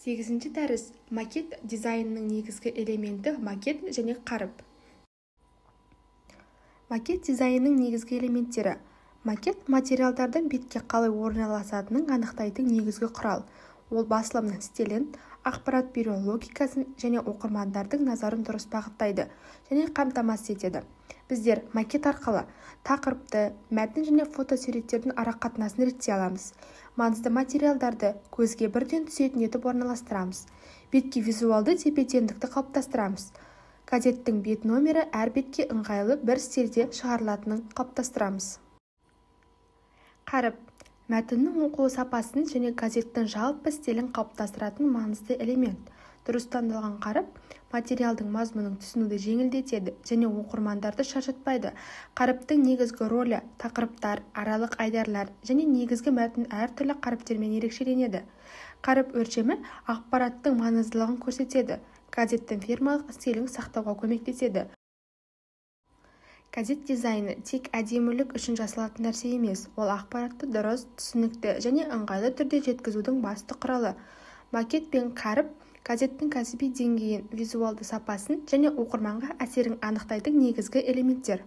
8-ші дәріс макет дизайнының негізгі элементі макет және қаріп. Макет дизайнының негізгі элементтері. Макет материалдардың бетке қалай орналасатынын анықтайтын негізгі құрал. Ол басылымның стилін, ақпарат беру логикасын және оқырмандардың назарын дұрыс бағыттайды және қамтамасыз етеді. Біздер макет арқылы тақырыпты, мәтін және фотосуреттердің арақатынасын реттей аламыз. Маңызды материалдарды көзге бірден түсетін етіп орналастырамыз. Бетке визуалды тепе-теңдікті қалыптастырамыз. Газеттің бет номері әр бетке ыңғайлы бір стильде шығарылатынын қалыптастырамыз. Қаріп. Мәтіннің оқылу сапасын және газеттің жалпы стилін қалыптастыратын маңызды элемент. Дұрыс таңдалған қаріп материалдың мазмұнын түсінуді жеңілдетеді және оқырмандарды шаршатпайды. Қаріптің негізгі рөлі тақырыптар, аралық айдарлар және негізгі мәтін әртүрлі қаріптермен ерекшеленеді. Қаріп өлшемі ақпараттың маңыздылығын көрсетеді. Газеттің фирмалық стилін сақтауға көмектеседі. Газет дизайны тек әдемілік үшін жасалатын нәрсе емес, ол ақпаратты дұрыс, түсінікті және ыңғайлы түрде жеткізудің басты құралы. Макет пен қаріп газеттің кәсіби деңгейін, визуалды сапасын және оқырманға әсерін анықтайтын негізгі элементтер.